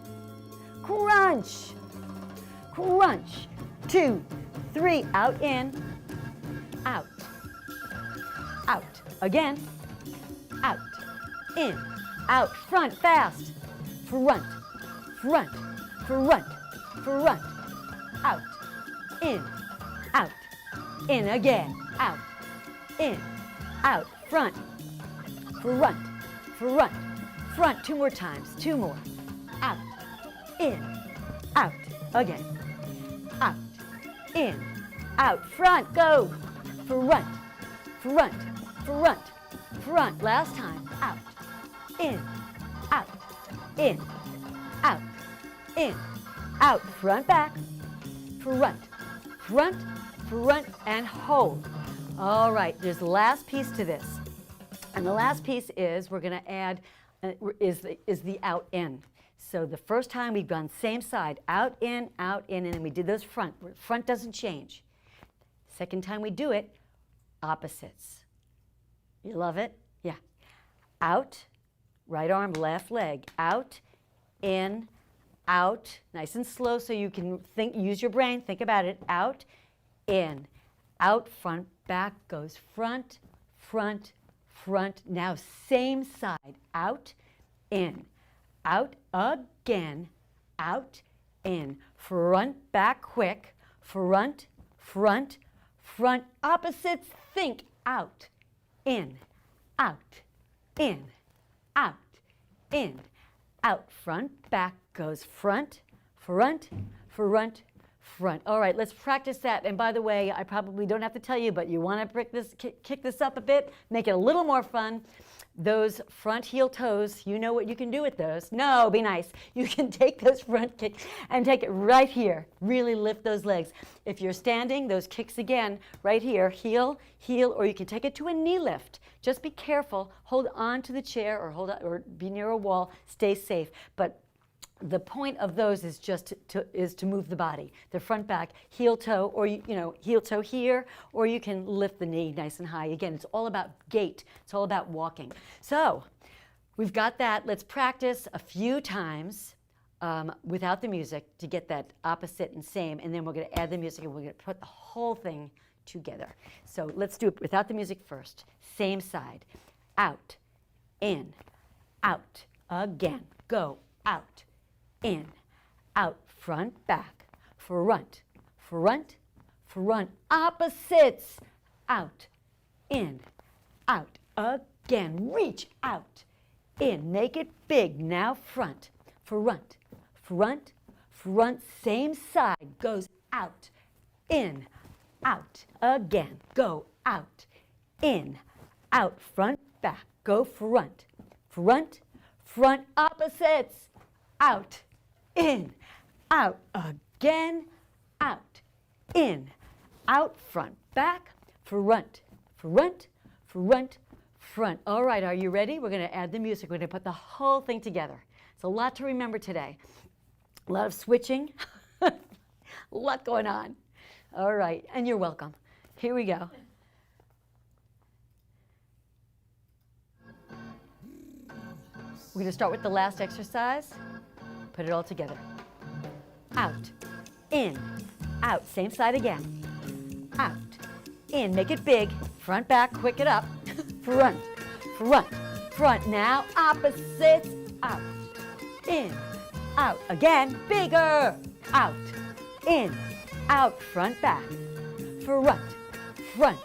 crunch, crunch. 2, 3, out, in, out, out. Again, out, in, out, front, fast, front, front, front, front, out, in, again, out, in, out, front, front, front, front. 2 more times, 2 more, out, in, out, again, out, in, out, front, go, front, front, front, front. Last time, out, in, out, in, out, in, out, front, back, front, front, front, and hold. All right, there's the last piece to this. And the last piece is we're going to add, is the out, in. So the first time we've gone same side, out, in, and then we did those front. Front doesn't change. Second time we do it, opposites. You love it? Yeah. Out, right arm, left leg, out, in, out, nice and slow so you can think, use your brain, think about it, out, in, out, front, back goes front, front, front. Now same side, out, in, out, again, out, in, front, back, quick, front, front, front, opposites, think, out, in, out, in, out, in, out, front, back goes front, front, front, front. All right, let's practice that. And by the way, I probably don't have to tell you, but you want to kick this up a bit, make it a little more fun. Those front heel toes, you know what you can do with those. No, be nice. You can take those front kicks and take it right here. Really lift those legs. If you're standing, those kicks again, right here, heel, heel, or you can take it to a knee lift. Just be careful. Hold on to the chair or be near a wall. Stay safe. But the point of those is just to move the body, the front, back, heel toe, or heel toe here, or you can lift the knee nice and high. Again, it's all about gait. It's all about walking. So we've got that. Let's practice a few times without the music to get that opposite and same, and then we're going to add the music and we're going to put the whole thing together. So let's do it without the music first. Same side, out, in, out, again, go, out, in, out, front, back, front, front, front, opposites, out, in, out, again, reach out, in, make it big, now front, front, front, front, same side, goes out, in, out, again, go out, in, out, front, back, go front, front, front, opposites, out, in, out, again, out, in, out, front, back, front, front, front, front. All right, are you ready? We're going to add the music. We're going to put the whole thing together. It's a lot to remember today. A lot of switching, a lot going on. All right, and you're welcome. Here we go. We're going to start with the last exercise. Put it all together. Out, in, out, same side again. Out, in, make it big, front, back, quick it up. Front, front, front, now opposites, out, in, out, again, bigger, out, in, out, front, back, front, front,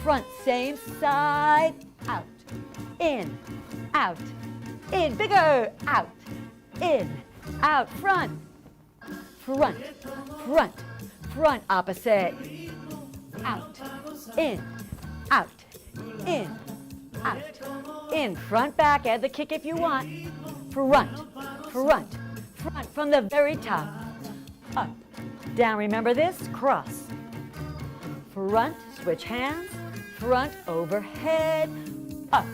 front, same side, out, in, bigger, out, in, out, front, front, front, front, opposite, out, in, out, in, out, in, front, back, add the kick if you want, front, front, front, from the very top, up, down, remember this, cross, front, switch hands, front, overhead, up,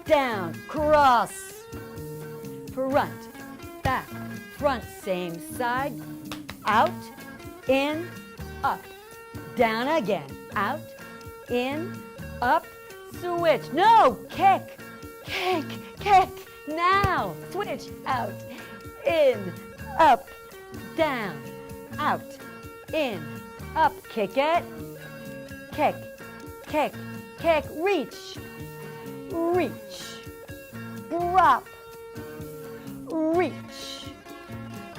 down, cross, front, back, front, same side, out, in, up, down again, out, in, up, switch. No, kick, kick, kick. Now, switch out, in, up, down, out, in, up. Kick it, kick, kick, kick. Reach, reach, drop, reach,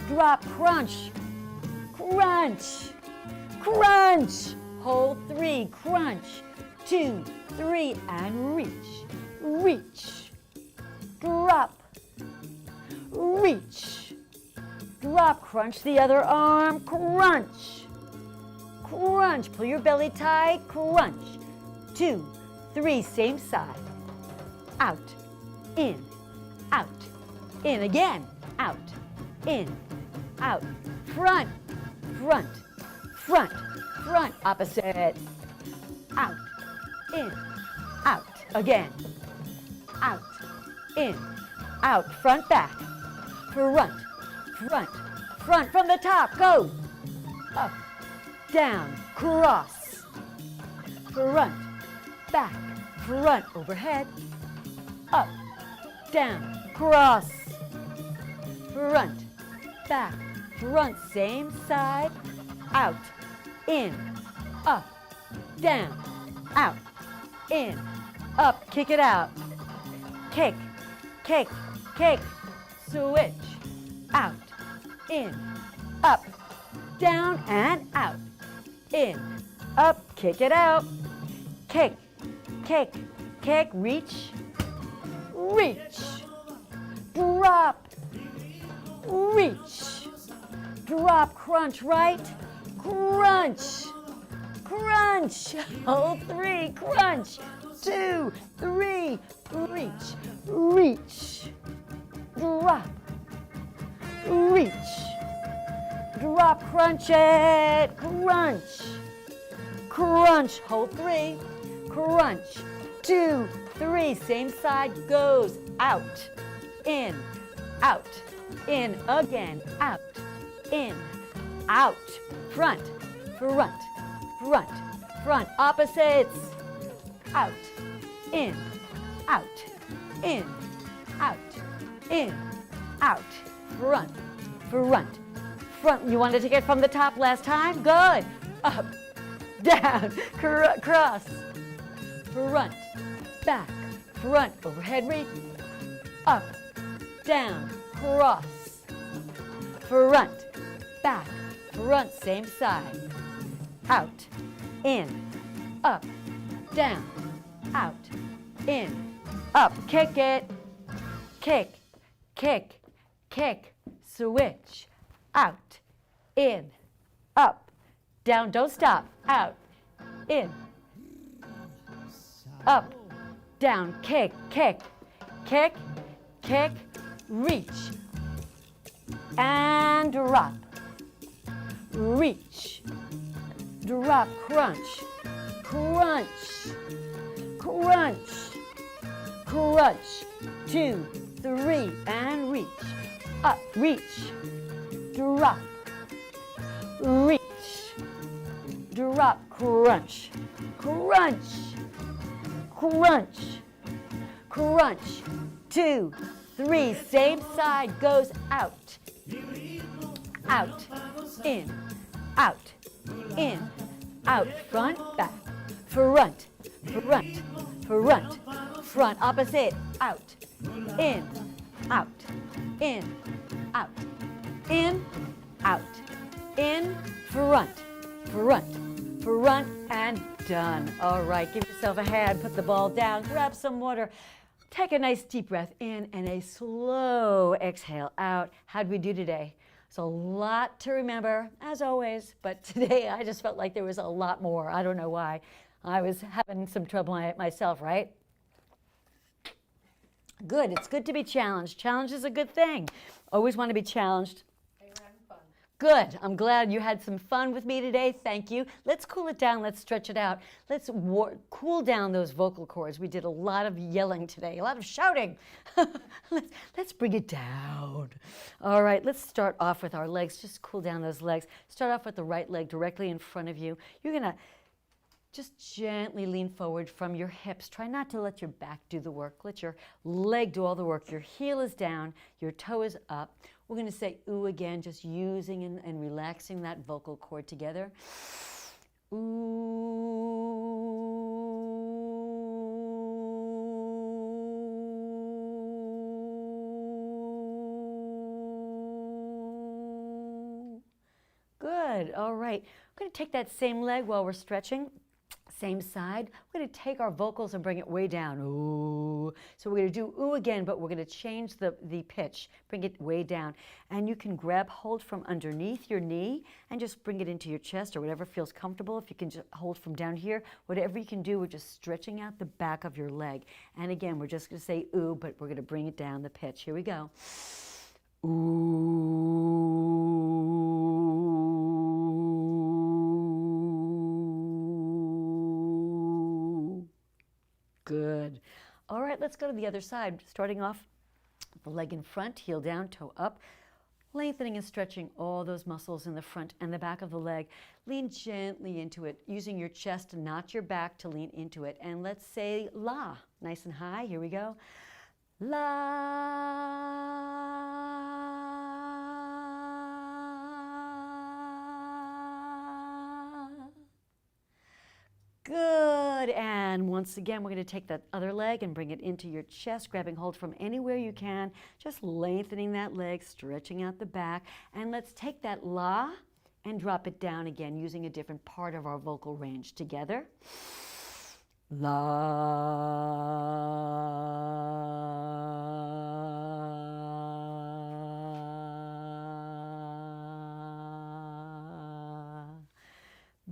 drop. Crunch, crunch, crunch. Hold 3, crunch, 2, 3, and reach, reach, drop, reach, drop. Crunch the other arm, crunch, crunch. Pull your belly tight, crunch, 2, 3, same side, out, in, again, out, in, out, front, front, front, front, opposite, out, in, out, again, out, in, out, front, back, front, front, front, from the top, go, up, down, cross, front, back, front, overhead, up, down, cross, front, back, front, same side, out, in, up, down, out, in, up, kick it out, kick, kick, kick, switch, out, in, up, down, and out, in, up, kick it out, kick, kick, kick, reach, reach, drop, reach, drop, crunch, right, crunch, crunch, hold 3, crunch, 2, 3, reach, reach, drop, reach, drop, crunch it, crunch, crunch, hold 3, crunch, 2, 3, same side, goes out, in, again, out, in, out, front, front, front, front, opposites, out, in, out, in, out, in, out, front, front, front. You wanted to get from the top last time? Good. Up, down, cross, front, back, front, overhead reach, up, down, cross, front, back, front, same side, out, in, up, down, out, in, up, kick it, kick, kick, kick, switch, out, in, up, down, don't stop, out, in, up, down, kick, kick, kick, kick, reach, and drop, reach, drop, crunch, crunch, crunch, crunch, 2, 3, and reach, up, reach, drop, reach, drop, crunch, crunch, crunch, crunch, 2, 3, same side, goes out, in, out, front, back, front, front, front, front, opposite, out, in, out, in, out, in, out, in, front, front, front, and done. All right, give yourself a hand, put the ball down, grab some water, take a nice deep breath in and a slow exhale out. How'd we do today? It's a lot to remember, as always, but today I just felt like there was a lot more. I don't know why. I was having some trouble myself, right? Good, it's good to be challenged. Challenge is a good thing. Always want to be challenged. They were having fun. Good, I'm glad you had some fun with me today. Thank you. Let's cool it down, let's stretch it out. Let's cool down those vocal cords. We did a lot of yelling today, a lot of shouting. let's bring it down. All right, let's start off with our legs. Just cool down those legs. Start off with the right leg directly in front of you. You're gonna Just gently lean forward from your hips. Try not to let your back do the work. Let your leg do all the work. Your heel is down, your toe is up. We're going to say ooh again, just using and relaxing that vocal cord together. Ooh. Good. All right. We're going to take that same leg while we're stretching. Same side. We're going to take our vocals and bring it way down. Ooh. So we're going to do ooh again, but we're going to change the pitch. Bring it way down. And you can grab hold from underneath your knee and just bring it into your chest or whatever feels comfortable. If you can just hold from down here, whatever you can do, we're just stretching out the back of your leg. And again, we're just going to say ooh, but we're going to bring it down the pitch. Here we go. Ooh. Good. All right, let's go to the other side. Starting off, the leg in front, heel down, toe up. Lengthening and stretching all those muscles in the front and the back of the leg. Lean gently into it, using your chest and not your back to lean into it. And let's say la, nice and high. Here we go. La. Good. And once again, we're going to take that other leg and bring it into your chest, grabbing hold from anywhere you can, just lengthening that leg, stretching out the back. And let's take that la and drop it down again using a different part of our vocal range. Together. La.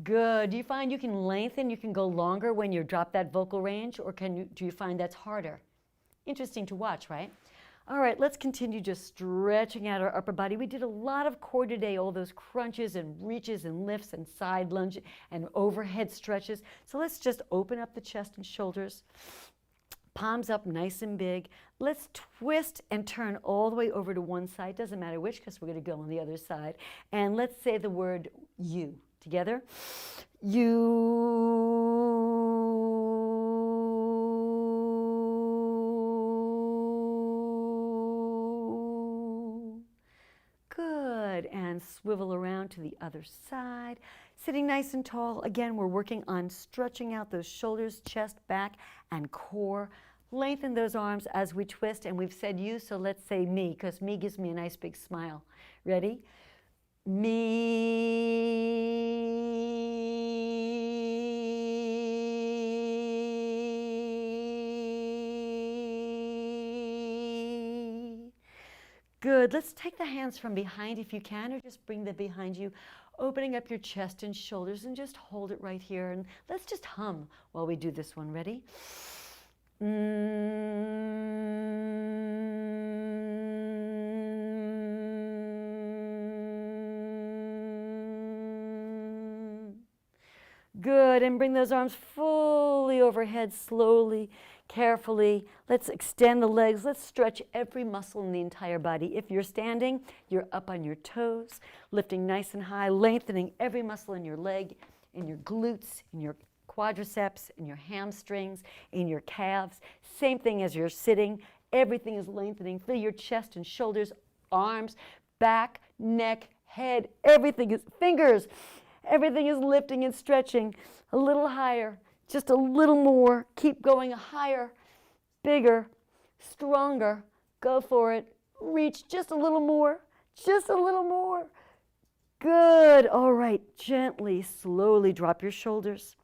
Good. Do you find you can lengthen, you can go longer when you drop that vocal range, or do you find that's harder? Interesting to watch, right? All right, let's continue just stretching out our upper body. We did a lot of core today, all those crunches and reaches and lifts and side lunge and overhead stretches. So let's just open up the chest and shoulders. Palms up nice and big. Let's twist and turn all the way over to one side. Doesn't matter which, because we're going to go on the other side. And let's say the word you. Together. You. Good. And swivel around to the other side. Sitting nice and tall. Again, we're working on stretching out those shoulders, chest, back, and core. Lengthen those arms as we twist. And we've said you, so let's say me, because me gives me a nice big smile. Ready? Me. Good. Let's take the hands from behind if you can, or just bring them behind you, opening up your chest and shoulders, and just hold it right here. And let's just hum while we do this one. Ready? Good, and bring those arms fully overhead, slowly, carefully. Let's extend the legs. Let's stretch every muscle in the entire body. If you're standing, you're up on your toes, lifting nice and high, lengthening every muscle in your leg, in your glutes, in your quadriceps, in your hamstrings, in your calves. Same thing as you're sitting. Everything is lengthening. Feel your chest and shoulders, arms, back, neck, head. Everything is fingers. Everything is lifting and stretching. A little higher, just a little more. Keep going higher, bigger, stronger. Go for it. Reach just a little more, just a little more. Good. All right, gently, slowly drop your shoulders.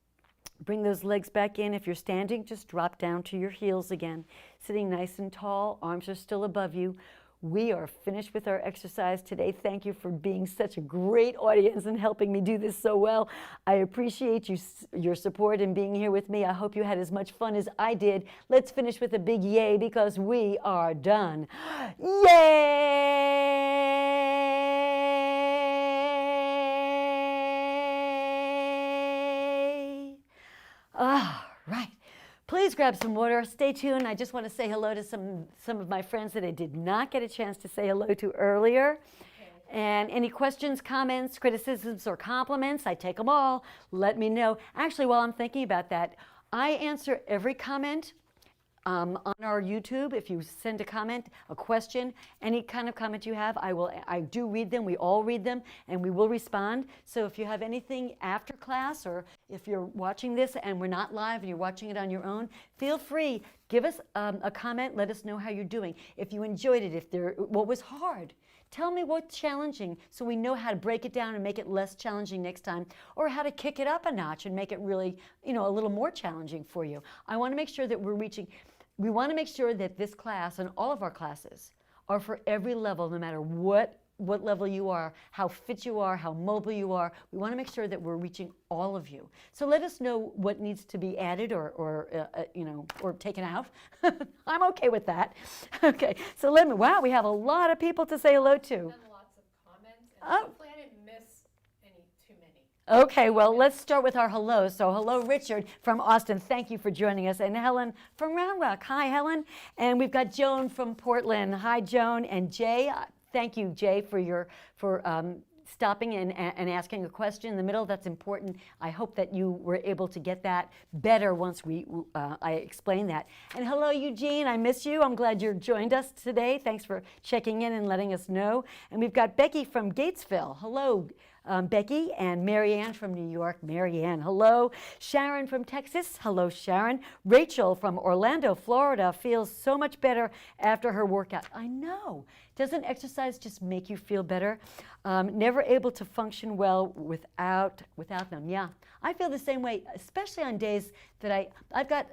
Bring those legs back in. If you're standing, just drop down to your heels again. Sitting nice and tall, arms are still above you. We are finished with our exercise today. Thank you for being such a great audience and helping me do this so well. I appreciate your support and being here with me. I hope you had as much fun as I did. Let's finish with a big yay because we are done. Yay! All right. Please grab some water. Stay tuned. I just want to say hello to some of my friends that I did not get a chance to say hello to earlier. And any questions, comments, criticisms, or compliments, I take them all. Let me know. Actually, while I'm thinking about that, I answer every comment on our YouTube. If you send a comment, a question, any kind of comment you have, I do read them. We all read them, and we will respond. So if you have anything after class, or if you're watching this and we're not live and you're watching it on your own, feel free. Give us a comment. Let us know how you're doing. If you enjoyed it, what was hard. Tell me what's challenging so we know how to break it down and make it less challenging next time, or how to kick it up a notch and make it really, a little more challenging for you. I want to make sure that we want to make sure that this class and all of our classes are for every level, no matter what level you are, how fit you are, how mobile you are. We want to make sure that we're reaching all of you. So let us know what needs to be added or taken out. I'm okay with that. Okay, so wow, we have a lot of people to say hello to. And lots of comments, and hopefully I didn't miss too many. Okay, well, let's start with our hellos. So hello, Richard from Austin. Thank you for joining us. And Helen from Round Rock. Hi, Helen. And we've got Joan from Portland. Hi, Joan. And Jay. Thank you, Jay, for stopping and asking a question in the middle. That's important. I hope that you were able to get that better once I explained that. And hello, Eugene. I miss you. I'm glad you joined us today. Thanks for checking in and letting us know. And we've got Becky from Gatesville. Hello, Becky. And Marianne from New York. Marianne, hello. Sharon from Texas. Hello, Sharon. Rachel from Orlando, Florida, feels so much better after her workout. I know. Doesn't exercise just make you feel better? Never able to function well without them. Yeah, I feel the same way, especially on days that I've got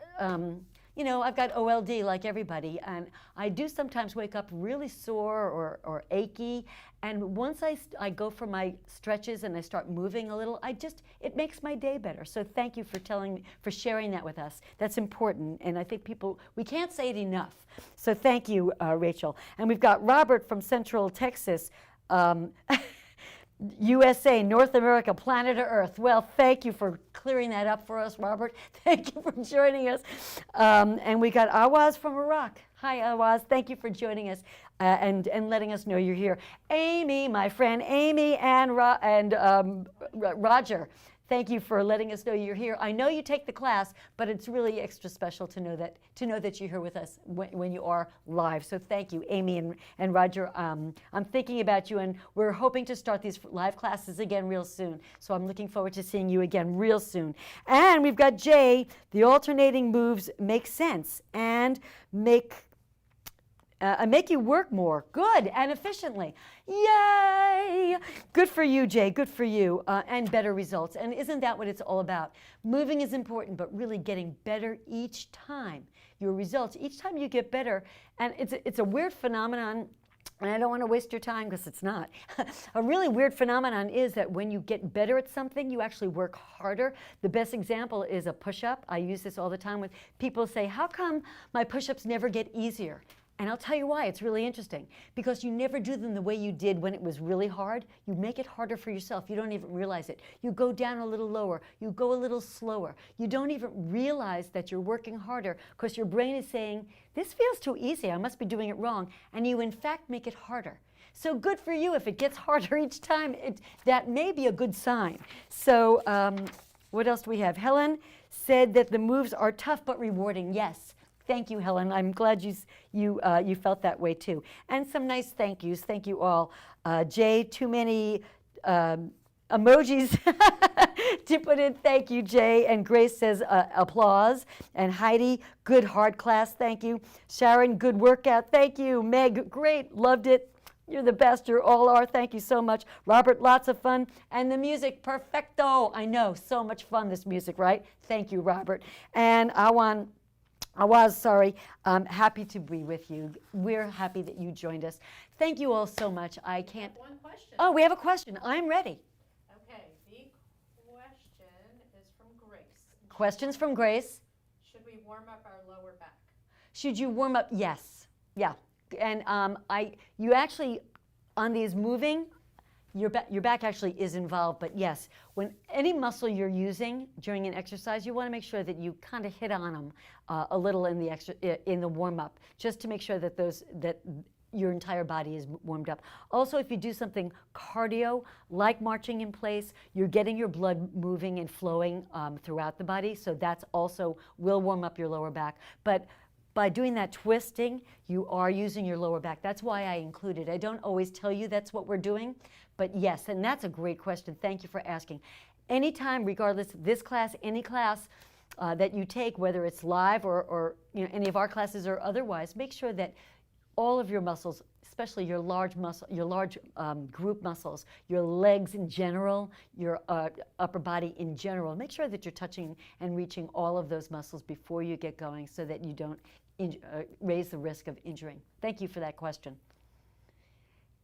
OLD like everybody, and I do sometimes wake up really sore or achy. And once I go for my stretches and I start moving a little, it makes my day better. So thank you for sharing that with us. That's important, and I think we can't say it enough. So thank you, Rachel. And we've got Robert from Central Texas, USA, North America, planet Earth. Well, thank you for clearing that up for us, Robert. Thank you for joining us. And we got Awaz from Iraq. Hi, Awaz. Thank you for joining us and letting us know you're here. Amy, my friend, Amy and Roger. Thank you for letting us know you're here. I know you take the class, but it's really extra special to know that you're here with us when you are live. So thank you, Amy and Roger. I'm thinking about you, and we're hoping to start these live classes again real soon. So I'm looking forward to seeing you again real soon. And we've got Jay. The alternating moves make sense and make you work more, good and efficiently. Yay! Good for you, Jay, good for you, and better results. And isn't that what it's all about? Moving is important, but really getting better each time. Your results, each time you get better, and it's a weird phenomenon, and I don't want to waste your time because it's not. A really weird phenomenon is that when you get better at something, you actually work harder. The best example is a push-up. I use this all the time with people say, how come my push-ups never get easier? And I'll tell you why. It's really interesting. Because you never do them the way you did when it was really hard. You make it harder for yourself. You don't even realize it. You go down a little lower. You go a little slower. You don't even realize that you're working harder because your brain is saying, this feels too easy. I must be doing it wrong. And you, in fact, make it harder. So good for you if it gets harder each time. That may be a good sign. So what else do we have? Helen said that the moves are tough but rewarding. Yes. Thank you, Helen. I'm glad you felt that way too. And some nice thank yous. Thank you all. Jay, too many emojis to put in. Thank you, Jay. And Grace says applause. And Heidi, good hard class. Thank you. Sharon, good workout. Thank you. Meg, great. Loved it. You're the best. You all are. Thank you so much. Robert, lots of fun. And the music, perfecto. I know, so much fun, this music, right? Thank you, Robert. And I was happy to be with you. We're happy that you joined us. Thank you all so much. I can't. I have one question. Oh, we have a question. I'm ready. Okay, the question is from Grace. Questions from Grace. Should we warm up our lower back? Should you warm up? Yes. Yeah. And you actually, on these moving, your back actually is involved, but yes, when any muscle you're using during an exercise, you want to make sure that you kind of hit on them a little in the warm-up, just to make sure that your entire body is warmed up. Also, if you do something cardio, like marching in place, you're getting your blood moving and flowing throughout the body, so that's also will warm up your lower back. But by doing that twisting, you are using your lower back. That's why I included. I don't always tell you that's what we're doing, but yes, and that's a great question. Thank you for asking. Anytime, regardless of this class, any class that you take, whether it's live or any of our classes or otherwise, make sure that all of your muscles, especially your large group muscles, your legs in general, your upper body in general, make sure that you're touching and reaching all of those muscles before you get going so that you don't raise the risk of injuring. Thank you for that question.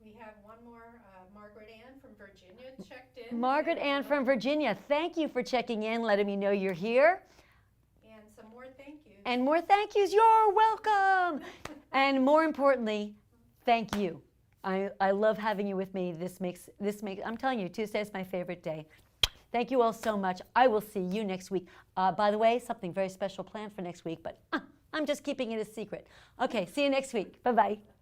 We have one more, Margaret Ann from Virginia checked in. Margaret Ann from Virginia, thank you for checking in, letting me know you're here. And some more thank yous. And more thank yous, you're welcome. And more importantly, thank you. I love having you with me. This makes, I'm telling you, Tuesday is my favorite day. Thank you all so much. I will see you next week. By the way, something very special planned for next week, but I'm just keeping it a secret. Okay, see you next week. Bye-bye.